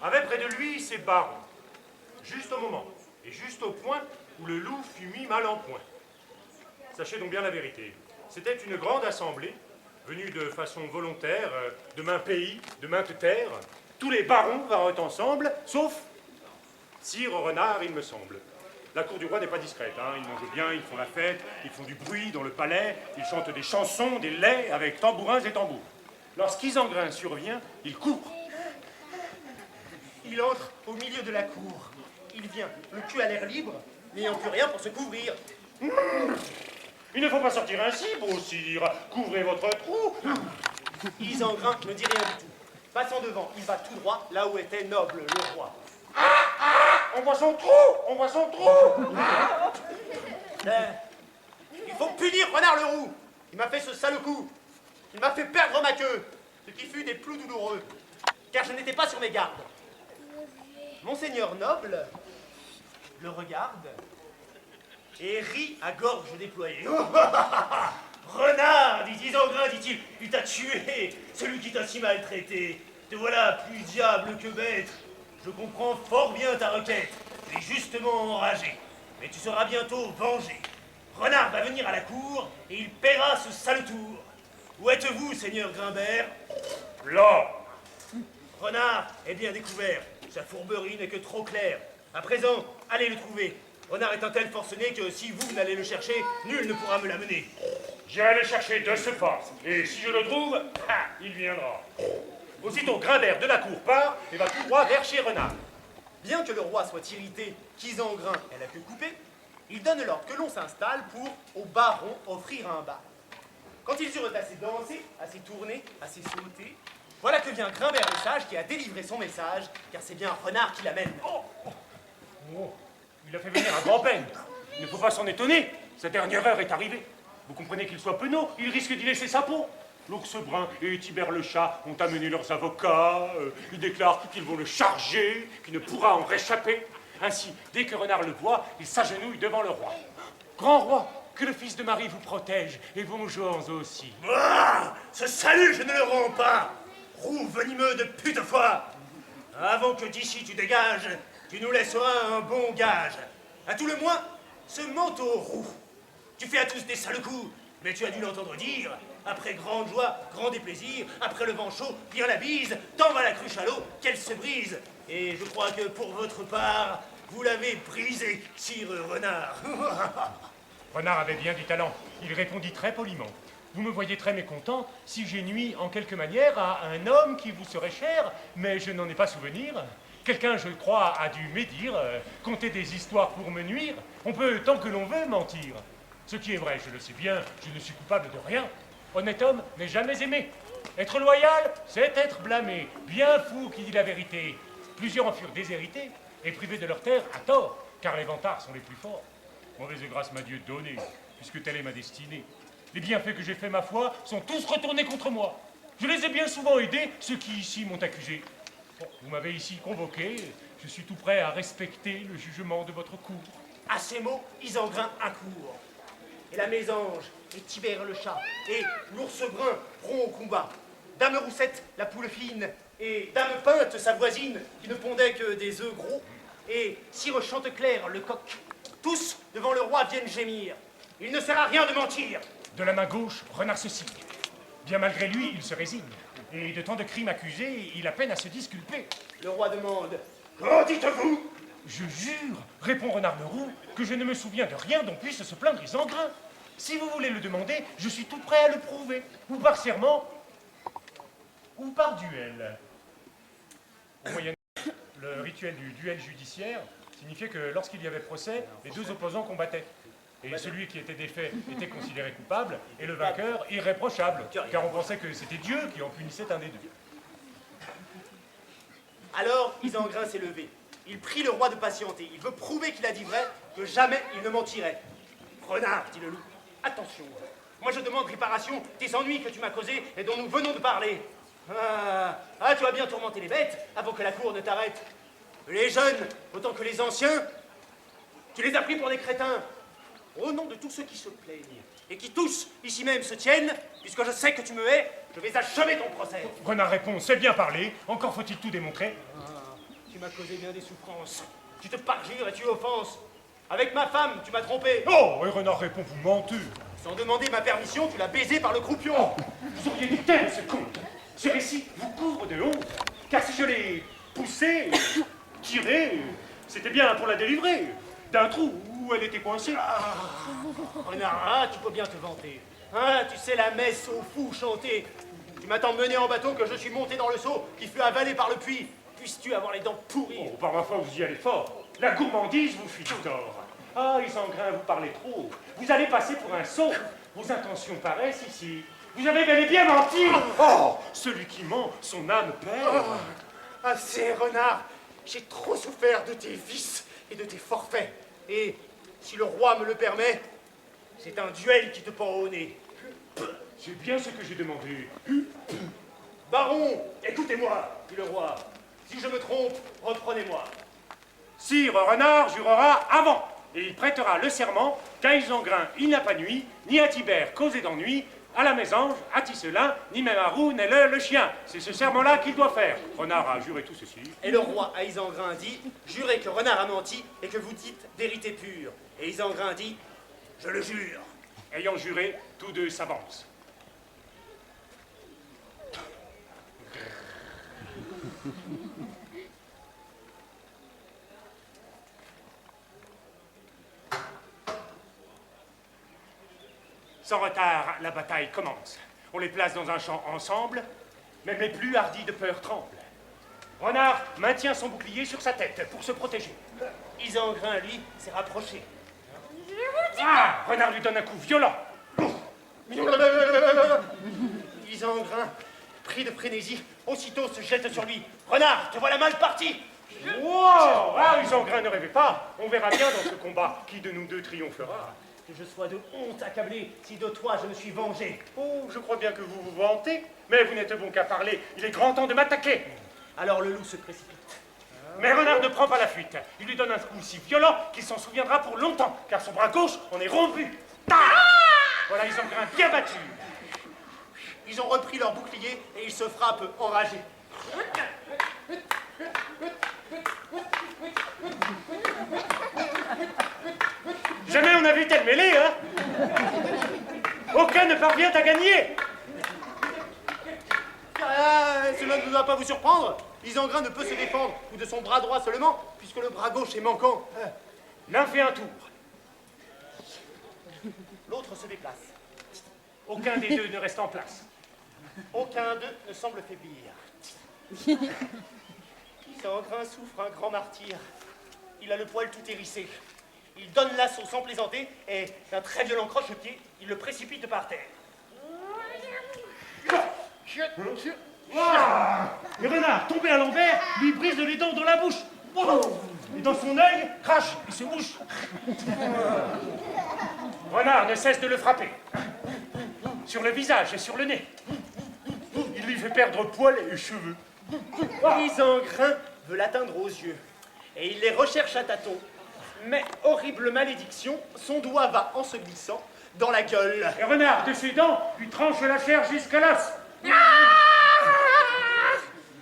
[SPEAKER 4] avait près de lui ses barons, juste au moment et juste au point où le loup fut mis mal en point. Sachez donc bien la vérité. C'était une grande assemblée, venue de façon volontaire, de maint pays, de mainte terre. Tous les barons vinrent ensemble, sauf Sire Renard, il me semble. La cour du roi n'est pas discrète, hein. Ils mangent bien, ils font la fête, ils font du bruit dans le palais, ils chantent des chansons, des laits avec tambourins et tambours. Lorsqu'Isengrin survient, il court.
[SPEAKER 5] Il entre au milieu de la cour. Il vient, le cul à l'air libre, n'ayant plus rien pour se couvrir.
[SPEAKER 4] Il ne faut pas sortir ainsi, beau sire. Couvrez votre trou.
[SPEAKER 5] Isengrin ne dit rien du tout. Passant devant, il va tout droit là où était Noble, le roi.
[SPEAKER 4] On voit son trou. On voit son trou.
[SPEAKER 5] Il faut punir Renard le Roux. Il m'a fait ce sale coup. Il m'a fait perdre ma queue, ce qui fut des plus douloureux, car je n'étais pas sur mes gardes. Monseigneur Noble le regarde et rit à gorge déployée. Renard, dit Isengrin, dit-il, il t'a tué, celui qui t'a si maltraité. Te voilà plus diable que bête. Je comprends fort bien ta requête. Tu es justement enragé, mais tu seras bientôt vengé. Renard va venir à la cour et il paiera ce sale tour. Où êtes-vous, seigneur Grimbert?
[SPEAKER 4] Là.
[SPEAKER 5] Renard est bien découvert. Sa fourberie n'est que trop claire. À présent, allez le trouver. Renard est un tel forcené que si vous n'allez le chercher, nul ne pourra me l'amener.
[SPEAKER 4] J'irai le chercher de ce pas. Et si je le trouve, il viendra. Aussitôt, Grimbert de la cour part et va tout droit vers chez Renard.
[SPEAKER 5] Bien que le roi soit irrité qu'Isengrin ait la queue coupée, il donne l'ordre que l'on s'installe pour, au baron, offrir un bal. Quand ils eurent assez dansé, assez tourné, assez sauté, voilà que vient Grimbert le sage qui a délivré son message, car c'est bien Renard qui l'amène.
[SPEAKER 4] Oh, il a fait venir à grand-peine. Il ne faut pas s'en étonner. Sa dernière heure est arrivée. Vous comprenez qu'il soit penaud, il risque d'y laisser sa peau. L'ours brun et Tibère le chat ont amené leurs avocats. Ils déclarent qu'ils vont le charger, qu'il ne pourra en réchapper. Ainsi, dès que Renard le voit, il s'agenouille devant le roi. Grand roi, que le fils de Marie vous protège, et vos gens aussi.
[SPEAKER 5] Ce salut, je ne le rends pas. Roux venimeux de pute foi. Avant que d'ici tu dégages, tu nous laisseras un bon gage. À tout le moins, ce manteau roux. Tu fais à tous des sales coups, mais tu as dû l'entendre dire. Après grande joie, grand déplaisir, après le vent chaud, vient la bise, tant va la cruche à l'eau qu'elle se brise. Et je crois que pour votre part, vous l'avez brisé, sire Renard.
[SPEAKER 4] Renard avait bien du talent. Il répondit très poliment. Vous me voyez très mécontent si j'ai nui en quelque manière à un homme qui vous serait cher, mais je n'en ai pas souvenir. Quelqu'un, je crois, a dû médire, conter des histoires pour me nuire. On peut, tant que l'on veut, mentir. Ce qui est vrai, je le sais bien, je ne suis coupable de rien. Honnête homme n'est jamais aimé. Être loyal, c'est être blâmé. Bien fou qui dit la vérité. Plusieurs en furent déshérités et privés de leur terre à tort, car les vantards sont les plus forts. Mauvaise grâce m'a Dieu donnée, puisque telle est ma destinée. Les bienfaits que j'ai faits, ma foi, sont tous retournés contre moi. Je les ai bien souvent aidés, ceux qui ici m'ont accusé. Bon, vous m'avez ici convoqué, je suis tout prêt à respecter le jugement de votre cour.
[SPEAKER 5] À ces mots, Isengrin accourt. Et la mésange, et Tibère le chat, et l'ours brun rompt au combat. Dame Roussette, la poule fine, et Dame Pinte, sa voisine, qui ne pondait que des œufs gros, et Sire Chanteclair, le coq, tous, devant le roi, viennent gémir. Il ne sert à rien de mentir.
[SPEAKER 3] De la main gauche, Renard se signe. Bien malgré lui, il se résigne. Et de tant de crimes accusés, il a peine à se disculper.
[SPEAKER 5] Le roi demande, qu'en dites-vous?
[SPEAKER 3] Je jure, répond Renard le Roux, que je ne me souviens de rien dont puisse se plaindre Isengrin. Si vous voulez le demander, je suis tout prêt à le prouver. Ou par serment, ou par duel. Au Moyen-Âge, le rituel du duel judiciaire signifiait que lorsqu'il y avait procès, les deux opposants combattaient. Et celui qui était défait était considéré coupable, et le vainqueur irréprochable, car on pensait que c'était Dieu qui en punissait un des deux.
[SPEAKER 5] Alors Isengrin s'est levé. Il prie le roi de patienter. Il veut prouver qu'il a dit vrai, que jamais il ne mentirait. Renard, dit le loup, attention. Moi je demande réparation des ennuis que tu m'as causés et dont nous venons de parler. Tu as bien tourmenté les bêtes avant que la cour ne t'arrête. Les jeunes, autant que les anciens, tu les as pris pour des crétins. Au nom de tous ceux qui se plaignent, et qui tous, ici même, se tiennent, puisque je sais que tu me hais, je vais achever ton procès.
[SPEAKER 3] Renard répond, c'est bien parlé, encore faut-il tout démontrer.
[SPEAKER 5] Tu m'as causé bien des souffrances. Tu te parjures et tu offenses. Avec ma femme, tu m'as trompé.
[SPEAKER 3] Oh, et Renard répond, vous mentez.
[SPEAKER 5] Sans demander ma permission, tu l'as baisé par le croupion.
[SPEAKER 4] Vous auriez dû taire ce conte. Ce récit vous couvre de honte, car si je l'ai poussé, tiré, c'était bien pour la délivrer d'un trou où elle était coincée.
[SPEAKER 5] Renard, tu peux bien te vanter. Tu sais la messe aux fous chanter. Tu m'as tant mené en bateau que je suis monté dans le seau qui fut avalé par le puits. Puisses-tu avoir les dents pourries?
[SPEAKER 4] Oh, par ma foi, vous y allez fort. La gourmandise vous fit tort. Ah, Isengrin, vous parlez trop. Vous allez passer pour un sot. Vos intentions paraissent ici. Vous avez bel et bien menti. Oh, celui qui ment, son âme perd.
[SPEAKER 5] Assez, Renard. J'ai trop souffert de tes vices et de tes forfaits. Et, si le roi me le permet, c'est un duel qui te pend au nez.
[SPEAKER 4] C'est bien ce que j'ai demandé.
[SPEAKER 5] Baron, écoutez-moi, dit le roi. Si je me trompe, reprenez-moi.
[SPEAKER 4] Sire Renard jurera avant, et il prêtera le serment qu'à Isengrin il n'a pas nuit, ni à Tibère causé d'ennui, à la mésange, à Tisselin, ni même à Roux n'est le chien. C'est ce serment-là qu'il doit faire. Renard a juré tout ceci.
[SPEAKER 5] Et le roi à Isengrin dit, jurez que Renard a menti et que vous dites vérité pure. Et Isengrin dit, je le jure.
[SPEAKER 4] Ayant juré, tous deux s'avancent. Sans retard, la bataille commence. On les place dans un champ ensemble, même les plus hardis de peur tremblent. Renard maintient son bouclier sur sa tête pour se protéger.
[SPEAKER 5] Isengrin, lui, s'est rapproché.
[SPEAKER 4] Renard lui donne un coup violent.
[SPEAKER 5] Isengrin, pris de frénésie, aussitôt se jette sur lui. Renard, te voilà mal parti.
[SPEAKER 4] Wow! Isengrin, ne rêvez pas. On verra bien dans ce combat qui de nous deux triomphera.
[SPEAKER 5] Que je sois de honte accablé si de toi je me suis vengé.
[SPEAKER 4] Oh, je crois bien que vous vous vantez, mais vous n'êtes bon qu'à parler. Il est grand temps de m'attaquer.
[SPEAKER 5] Alors le loup se précipite.
[SPEAKER 4] Mais Renard ne prend pas la fuite. Il lui donne un coup si violent qu'il s'en souviendra pour longtemps, car son bras gauche en est rompu. Voilà, Isengrin bien battu.
[SPEAKER 5] Ils ont repris leur bouclier et ils se frappent enragés.
[SPEAKER 4] Jamais on n'a vu telle mêlée, hein? Aucun ne parvient à gagner.
[SPEAKER 5] Cela ne doit pas vous surprendre. Isengrin ne peut se défendre ou de son bras droit seulement, puisque le bras gauche est manquant.
[SPEAKER 4] L'un fait un tour.
[SPEAKER 5] L'autre se déplace.
[SPEAKER 4] Aucun des deux ne reste en place.
[SPEAKER 5] Aucun d'eux ne semble faiblir. Isengrin souffre un grand martyre. Il a le poil tout hérissé. Il donne l'assaut sans plaisanter et, d'un très violent croche-pied, il le précipite par terre.
[SPEAKER 4] Le renard, tombé à l'envers, lui brise les dents dans la bouche. Et dans son œil, crache et se mouche. Renard ne cesse de le frapper. Sur le visage et sur le nez. Il lui fait perdre poil et cheveux.
[SPEAKER 5] Isengrin veut l'atteindre aux yeux. Et il les recherche à tâtons. Mais, horrible malédiction, son doigt va, en se glissant, dans la gueule.
[SPEAKER 4] Et Renard, de ses dents, lui tranche la chair jusqu'à l'os.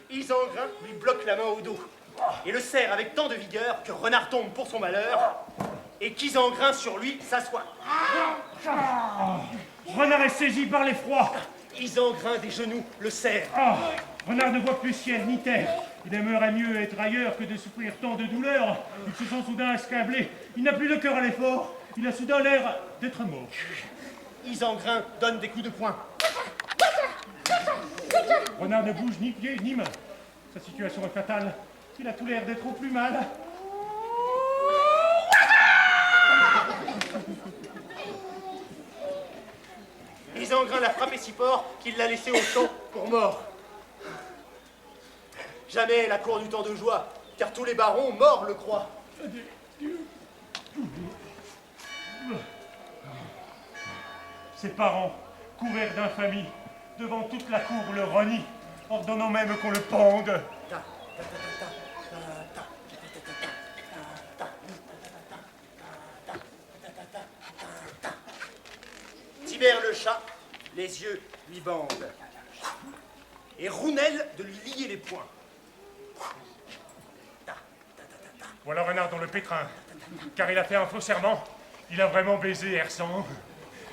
[SPEAKER 5] Isengrin lui bloque la main au dos et le serre avec tant de vigueur que Renard tombe pour son malheur et qu'Isengrin sur lui s'assoit.
[SPEAKER 3] Renard est saisi par l'effroi.
[SPEAKER 5] Isengrin des genoux le serre.
[SPEAKER 3] Renard ne voit plus ciel ni terre. Il aimerait mieux être ailleurs que de souffrir tant de douleurs. Il se sent soudain accablé. Il n'a plus de cœur à l'effort. Il a soudain l'air d'être mort.
[SPEAKER 5] Isengrin donne des coups de poing.
[SPEAKER 3] Renard ne bouge ni pied ni main. Sa situation est fatale. Il a tout l'air d'être au plus mal.
[SPEAKER 5] Isengrin l'a frappé si fort qu'il l'a laissé au champ pour mort. Jamais la cour du temps de joie, car tous les barons morts le croient.
[SPEAKER 3] Ses parents, couverts d'infamie, devant toute la cour le renient, ordonnant même qu'on le pende.
[SPEAKER 5] Tibère le chat, les yeux lui bandent. Et Rounel de lui lier les poings.
[SPEAKER 3] Voilà Renard dans le pétrin, car il a fait un faux serment. Il a vraiment baisé Hersan.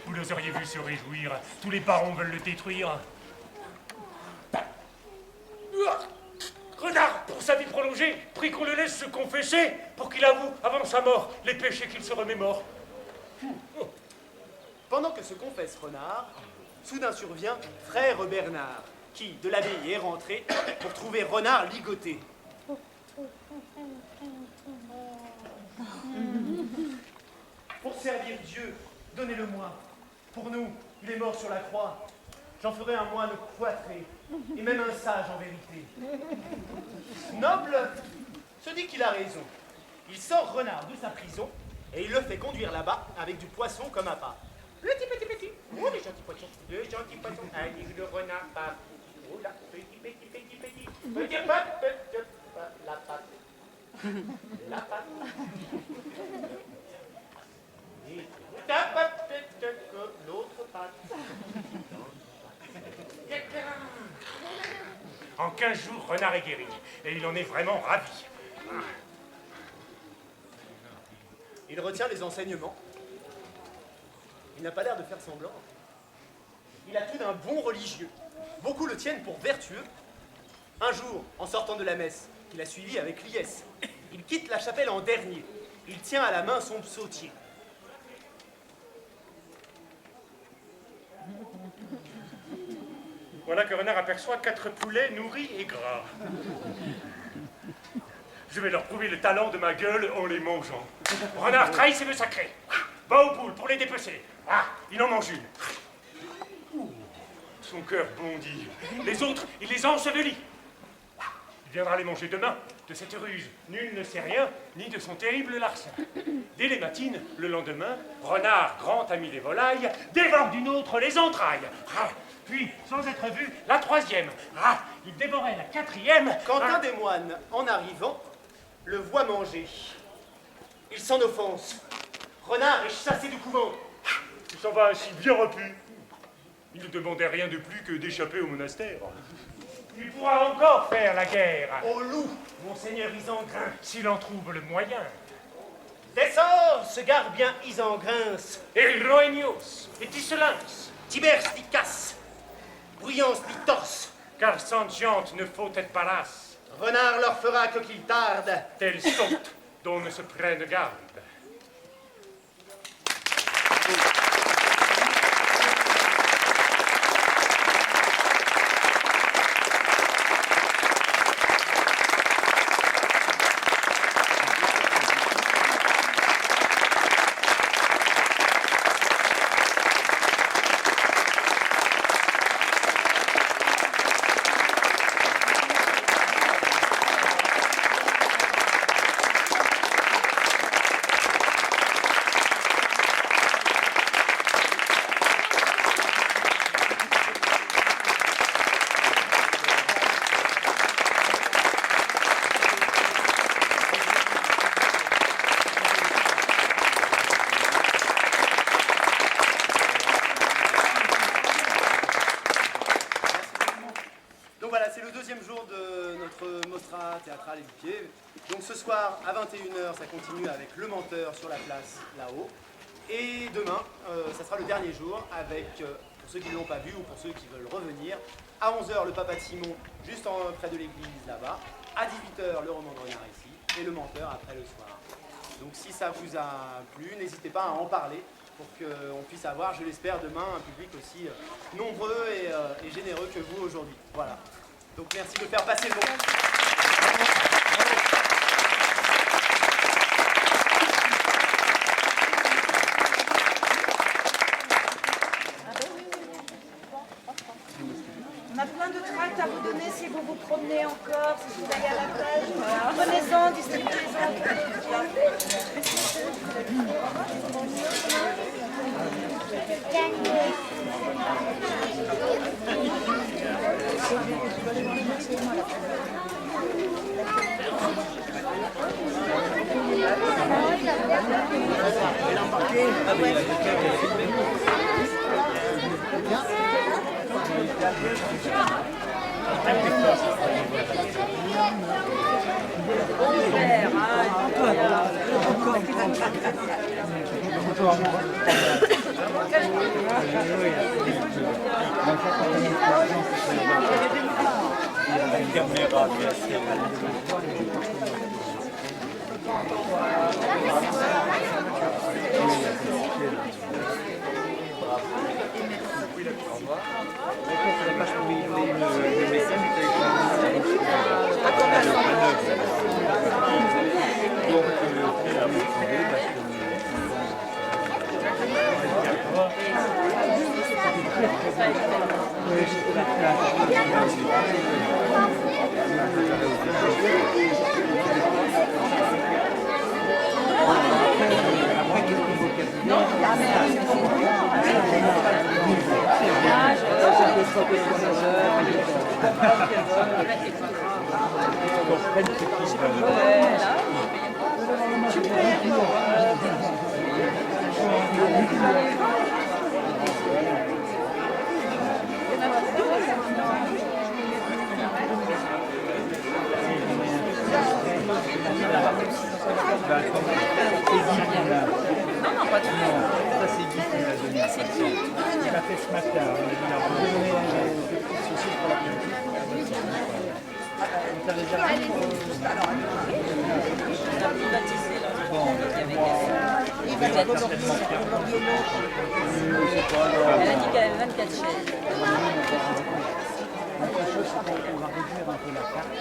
[SPEAKER 3] Vous les auriez vu se réjouir. Tous les barons veulent le détruire. Renard, pour sa vie prolongée, prie qu'on le laisse se confesser pour qu'il avoue, avant sa mort, les péchés qu'il se remémore.
[SPEAKER 5] Pendant que se confesse Renard, soudain survient frère Bernard, qui, de l'abbaye, est rentré pour trouver Renard ligoté. Pour servir Dieu, donnez-le-moi. Pour nous, il est mort sur la croix. J'en ferai un moine cloîtré, et même un sage en vérité. Noble se dit qu'il a raison. Il sort Renard de sa prison, et il le fait conduire là-bas avec du poisson comme appât. Petit. Oh, les gentils poissons. Les gentils poissons. Allez, le renard pape. Oh là, petit. Petit pape, la patte. La patte. Et ta patte, l'autre patte.
[SPEAKER 3] En 15 jours, Renard est guéri, et il en est vraiment ravi.
[SPEAKER 5] Il retient les enseignements. Il n'a pas l'air de faire semblant. Il a tout d'un bon religieux. Beaucoup le tiennent pour vertueux. Un jour, en sortant de la messe, qu'il a suivi avec liesse, il quitte la chapelle en dernier. Il tient à la main son psautier.
[SPEAKER 3] Voilà que Renard aperçoit 4 poulets nourris et gras. Je vais leur prouver le talent de ma gueule en les mangeant. Renard trahit ses vœux sacrés. Va aux poules pour les dépecer. Il en mange une. Son cœur bondit. Les autres, il les ensevelit. Il viendra les manger demain. De cette ruse, nul ne sait rien, ni de son terrible larcin. Dès les matines, le lendemain, Renard, grand ami des volailles, dévore d'une autre les entrailles. Puis, sans être vu, la 3e. Il dévorait la 4e.
[SPEAKER 5] Quand un des moines, en arrivant, le voit manger, il s'en offense. Renard est chassé du couvent.
[SPEAKER 3] Il s'en va ainsi bien repu. Il ne demandait rien de plus que d'échapper au monastère. Il pourra encore faire la guerre.
[SPEAKER 5] Au loup, monseigneur Isengrin.
[SPEAKER 3] S'il en trouve le moyen.
[SPEAKER 5] D'essor se gare bien Isengrin.
[SPEAKER 3] Et Roenios, et Tisselins.
[SPEAKER 5] Tibers dit casse. Bruyance dit torse.
[SPEAKER 3] Car sans diante ne faut être palace.
[SPEAKER 5] Renard leur fera que qu'il tarde.
[SPEAKER 3] Telle saute dont ne se prenne garde.
[SPEAKER 5] extra théâtral et du pied. Donc ce soir, à 21h, ça continue avec Le Menteur sur la place, là-haut. Et demain, ça sera le dernier jour avec, pour ceux qui ne l'ont pas vu ou pour ceux qui veulent revenir, à 11h, le Papa de Simon, juste près de l'église, là-bas. À 18h, le Roman de Renard ici. Et Le Menteur après le soir. Donc si ça vous a plu, n'hésitez pas à en parler pour qu'on puisse avoir, je l'espère, demain un public aussi nombreux et généreux que vous aujourd'hui. Voilà. Donc merci de faire passer le mot.
[SPEAKER 6] On a plein de tracts à vous donner si vous vous promenez encore, si vous allez à la plage. Prenez-en, distribuez-en.
[SPEAKER 7] Non, pas tout. Ça, c'est Guy qui me l'a donné. C'est qui? Il m'a fait ce matin. Il a redonné ceci pour la politique. Vous avez déjà bon, il va être certainement faire.
[SPEAKER 6] Elle a dit qu'elle avait 24 chaises.
[SPEAKER 7] Autre chose, c'est qu'on va réduire un peu la carte.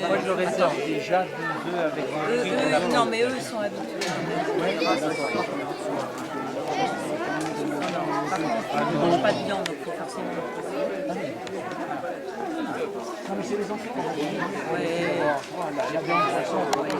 [SPEAKER 7] Moi, je le réserve déjà 12 œufs avec des fruits.
[SPEAKER 6] Non, mais eux, ils sont habitués. Par contre, ils ne mangent pas de viande, donc il faut forcément.
[SPEAKER 7] Non, mais c'est les enfants.
[SPEAKER 6] Ouais.
[SPEAKER 7] Voilà, la viande, de toute façon,